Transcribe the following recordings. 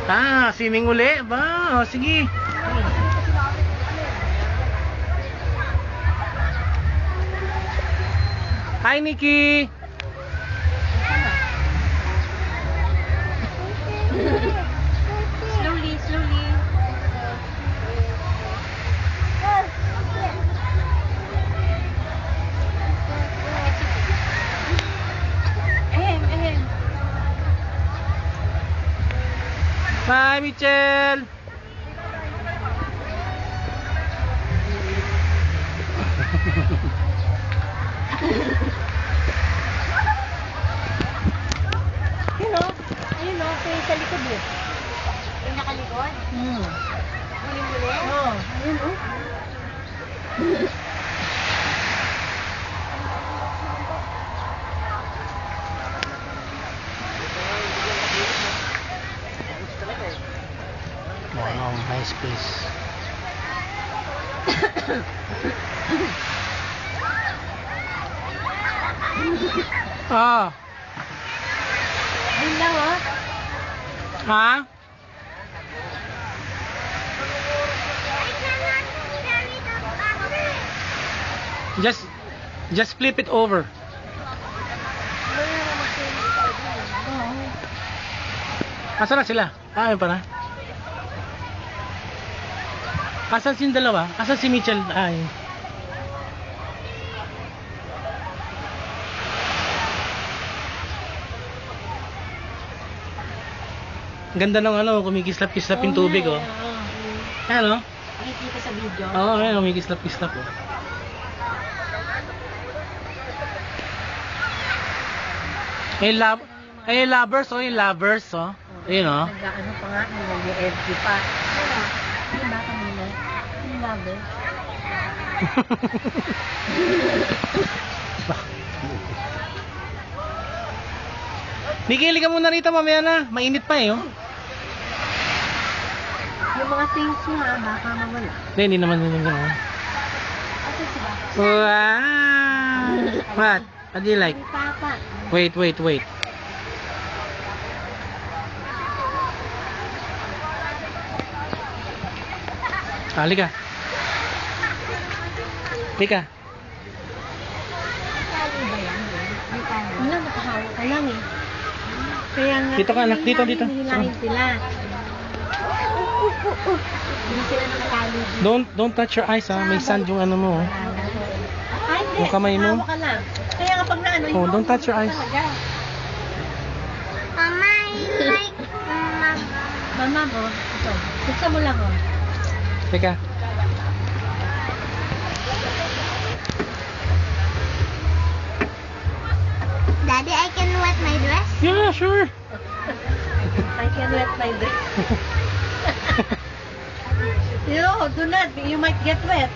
Ah, swimming uli ba? O, sige. Hi, Nikki. Slowly, slowly. Ahem, ahem. Bye, Michelle. Ayun o, sa likod eh. Yung nakalikod? Muli-muli? Oo, ayun o. Wow, nice place. Ah, Ayun lang o. ha? Just flip it over. Asa na sila? Ah, ayun pala. Asan si dalawa? Asan si Mitchell? Ay. Ganda ng ano, kumikislap-kislap yung tubig, oh. Ayan, oh. Nakikita sa video. Oo, ayan, kumikislap-kislap, oh. Yung lovers, oh, yung lovers, oh. Ayun, oh. Nag-ano pa nga, nag-FB pa. Ano ba kanina? Yung labi. Miguel, ka muna rito, mamaya na. Mainit pa, eh, oh. Yung mga things mo ha, baka mawala. Hindi naman yun yung gano'n. Asa sila? Wow! What? What do you like? Ay, papa. Wait. Halika. Halika. Tali ba yan? May tali. Wala, nakahawak ka lang eh. Kaya nga, Dito ka, anak. Dito. hihilahin sila. Hindi sila nakatali dito. Don't touch your eyes, ha. May sand yung ano mo, oh. Ay, hindi. Yung kamay mo. Hawak ka lang. Kaya nga pag naano, Oh, don't touch your eyes. Mama, I like Mama mo, ito. Buksan mo lang, oh. Teka. Daddy, I can wet my dress? Yeah, sure. I can wet my dress. No, do not. You might get wet.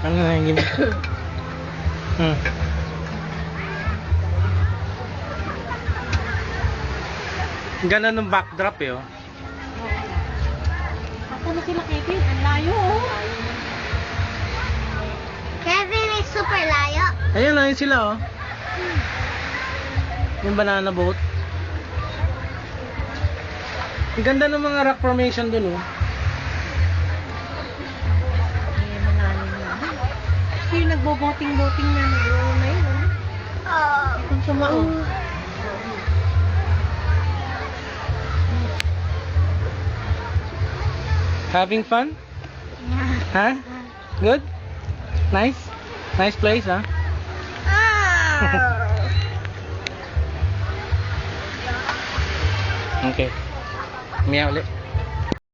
Ano na yung gimmick? Ganda ng backdrop, eh, oh. Ako na sila, Kevin. Ang layo, oh. Kevin is super layo. Ayun na, yun sila, oh. Yung banana boat. Ang ganda ng mga rock formation dun, oh. Eh, malalim na. Kasi yung nagbo-boating-boating na nag-uwi na yun, oh. Kung sumao. Having fun? Huh? Good? Nice? Nice place, huh? Okay. Meow ulit.